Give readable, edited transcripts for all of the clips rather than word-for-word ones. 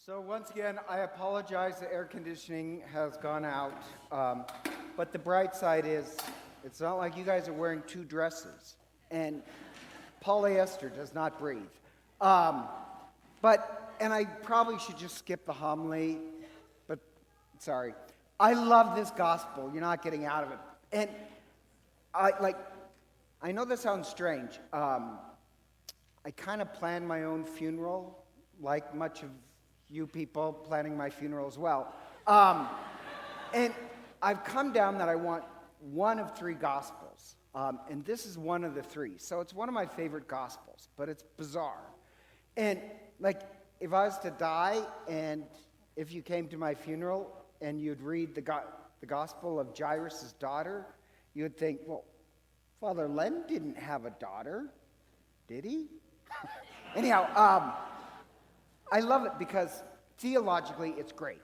So once again, I apologize. The air conditioning has gone out. But the bright side is, it's not like you guys are wearing two dresses. And polyester does not breathe. And I probably should just skip the homily, but sorry. I love this gospel. You're not getting out of it. And I know this sounds strange. I kind of planned my own funeral, like much of you people planning my funeral as well. And I've come down that I want one of three gospels. And this is one of the three. So it's one of my favorite gospels, but it's bizarre. And if I was to die and if you came to my funeral and you'd read the gospel of Jairus' daughter, you would think, well, Father Len didn't have a daughter, did he? Anyhow, I love it because theologically it's great.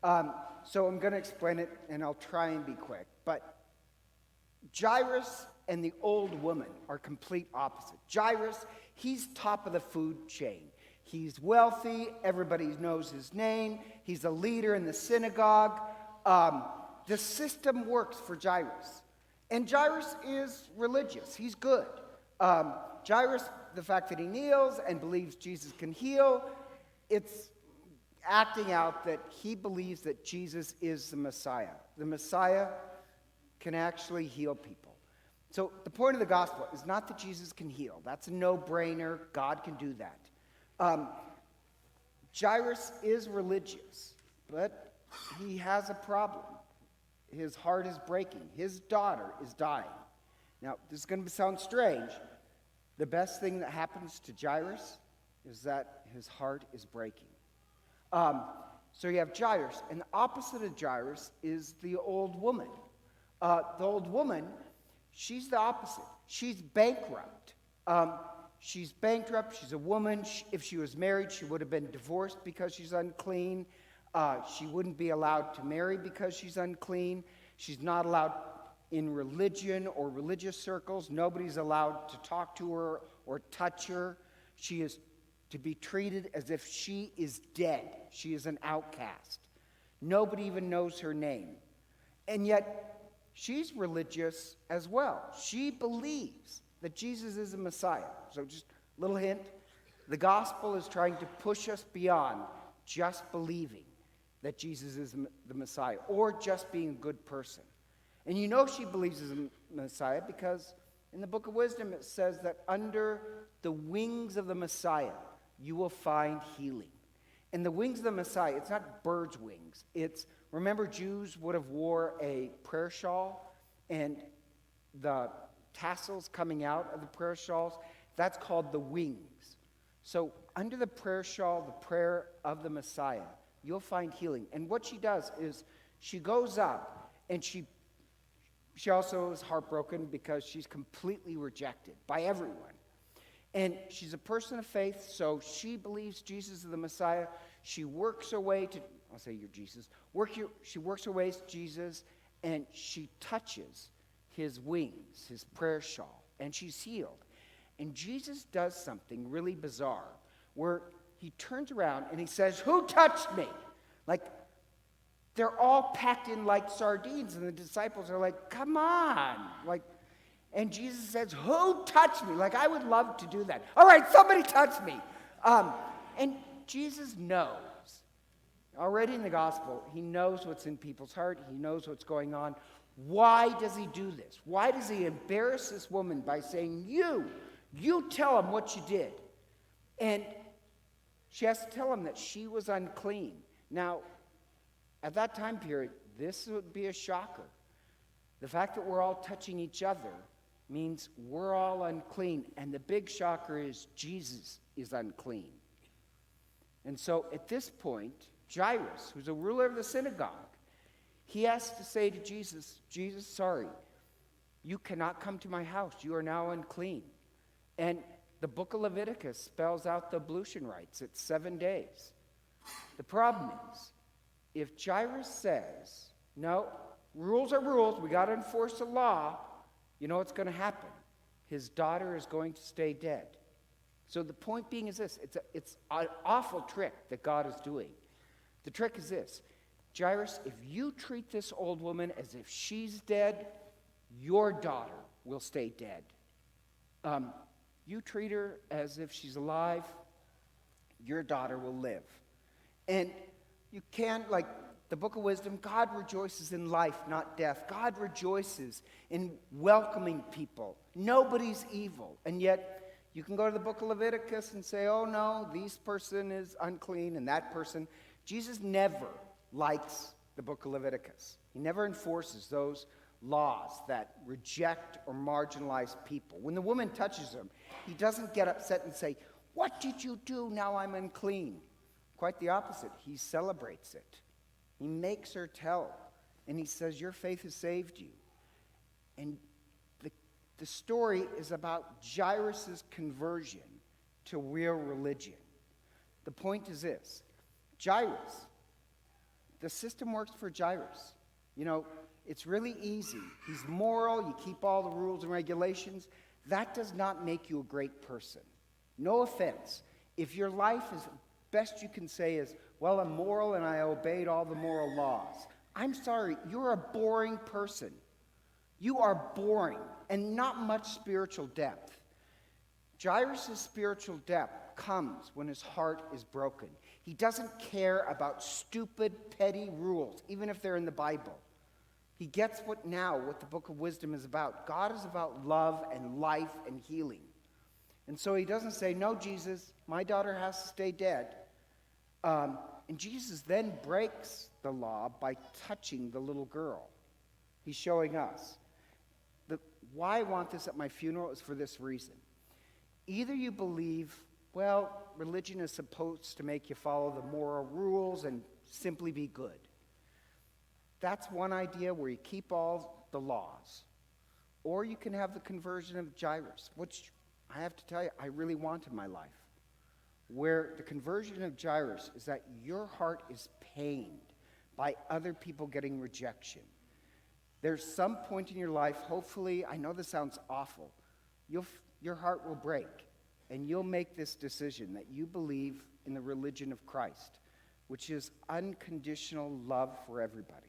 So I'm going to explain it, and I'll try and be quick. But Jairus and the old woman are complete opposite. Jairus, he's top of the food chain. He's wealthy. Everybody knows his name. He's a leader in the synagogue. The system works for Jairus. And Jairus is religious. He's good. Jairus, the fact that he kneels and believes Jesus can heal, it's acting out that he believes that Jesus is the Messiah. The Messiah can actually heal people. So the point of the gospel is not that Jesus can heal. That's a no-brainer. God can do that. Jairus is religious, but he has a problem. His heart is breaking. His daughter is dying. Now, this is going to sound strange. The best thing that happens to Jairus is that his heart is breaking. So you have Jairus, and the opposite of Jairus is the old woman. The old woman, she's the opposite. She's bankrupt. She's bankrupt. She's a woman. If she was married, she would have been divorced because she's unclean. She wouldn't be allowed to marry because she's unclean. She's not allowed in religion or religious circles. Nobody's allowed to talk to her or touch her. She is to be treated as if she is dead. She is an outcast. Nobody even knows her name. And yet, she's religious as well. She believes that Jesus is the Messiah. So just a little hint. The gospel is trying to push us beyond just believing that Jesus is the Messiah or just being a good person. And you know she believes he's the Messiah because in the book of wisdom it says that under the wings of the Messiah you will find healing. And the wings of the Messiah, it's not bird's wings. It's, remember Jews would have wore a prayer shawl and the tassels coming out of the prayer shawls, that's called the wings. So under the prayer shawl, the prayer of the Messiah, you'll find healing. And what she does is she goes up and she also is heartbroken because she's completely rejected by everyone. And she's a person of faith, so she believes Jesus is the Messiah. She works her way to, I'll say you're Jesus, she works her way to Jesus, and she touches his wings, his prayer shawl, and she's healed. And Jesus does something really bizarre, where he turns around and he says, "Who touched me?" Like, they're all packed in like sardines, and the disciples are like, "Come on." And Jesus says, "Who touched me?" Like, I would love to do that. All right, somebody touched me. And Jesus knows. Already in the gospel, he knows what's in people's heart. He knows what's going on. Why does he do this? Why does he embarrass this woman by saying, you tell him what you did? And she has to tell him that she was unclean. Now, at that time period, this would be a shocker. The fact that we're all touching each other means we're all unclean. And the big shocker is Jesus is unclean. And so at this point, Jairus, who's a ruler of the synagogue, he has to say to Jesus, "Jesus, sorry, you cannot come to my house. You are now unclean." And the book of Leviticus spells out the ablution rites. It's 7 days. The problem is, if Jairus says, "No, rules are rules, we got to enforce the law," you know what's going to happen? His daughter is going to stay dead. So the point being is this. It's an awful trick that God is doing. The trick is this. Jairus, if you treat this old woman as if she's dead, your daughter will stay dead. You treat her as if she's alive, your daughter will live. And you can't, like the Book of Wisdom, God rejoices in life, not death. God rejoices in welcoming people. Nobody's evil. And yet, you can go to the Book of Leviticus and say, oh no, this person is unclean and that person. Jesus never likes the Book of Leviticus. He never enforces those laws that reject or marginalize people. When the woman touches him, he doesn't get upset and say, what did you do? Now I'm unclean. Quite the opposite. He celebrates it. He makes her tell. And he says, your faith has saved you. And the story is about Jairus' conversion to real religion. The point is this. Jairus, the system works for Jairus. You know, it's really easy. He's moral. You keep all the rules and regulations. That does not make you a great person. No offense. If your life is best you can say is, well, I'm moral and I obeyed all the moral laws. I'm sorry, you're a boring person. You are boring and not much spiritual depth. Jairus' spiritual depth comes when his heart is broken. He doesn't care about stupid, petty rules, even if they're in the Bible. He gets what the Book of Wisdom is about. God is about love and life and healing. And so he doesn't say, no, Jesus, my daughter has to stay dead. And Jesus then breaks the law by touching the little girl. He's showing us. Why I want this at my funeral is for this reason. Either you believe, well, religion is supposed to make you follow the moral rules and simply be good. That's one idea where you keep all the laws. Or you can have the conversion of Jairus, which I have to tell you, I really want in my life. Where the conversion of Jairus is that your heart is pained by other people getting rejection. There's some point in your life, hopefully, I know this sounds awful, your heart will break, and you'll make this decision that you believe in the religion of Christ, which is unconditional love for everybody.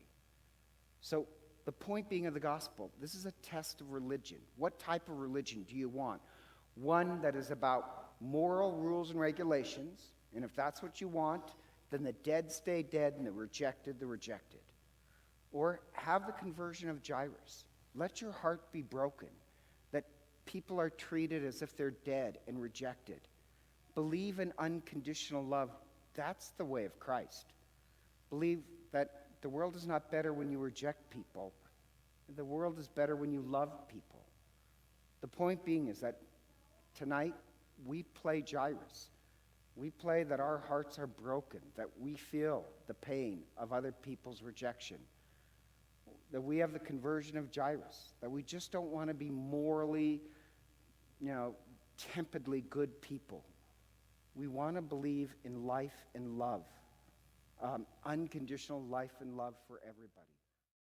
So the point being of the gospel, this is a test of religion. What type of religion do you want? One that is about moral rules and regulations, and if that's what you want, then the dead stay dead and the rejected. Or have the conversion of Jairus. Let your heart be broken, that people are treated as if they're dead and rejected. Believe in unconditional love. That's the way of Christ. Believe that the world is not better when you reject people. The world is better when you love people. The point being is that tonight we play Jairus. We play that our hearts are broken, that we feel the pain of other people's rejection, that we have the conversion of Jairus, that we just don't want to be morally, tempidly good people. We want to believe in life and love, unconditional life and love for everybody.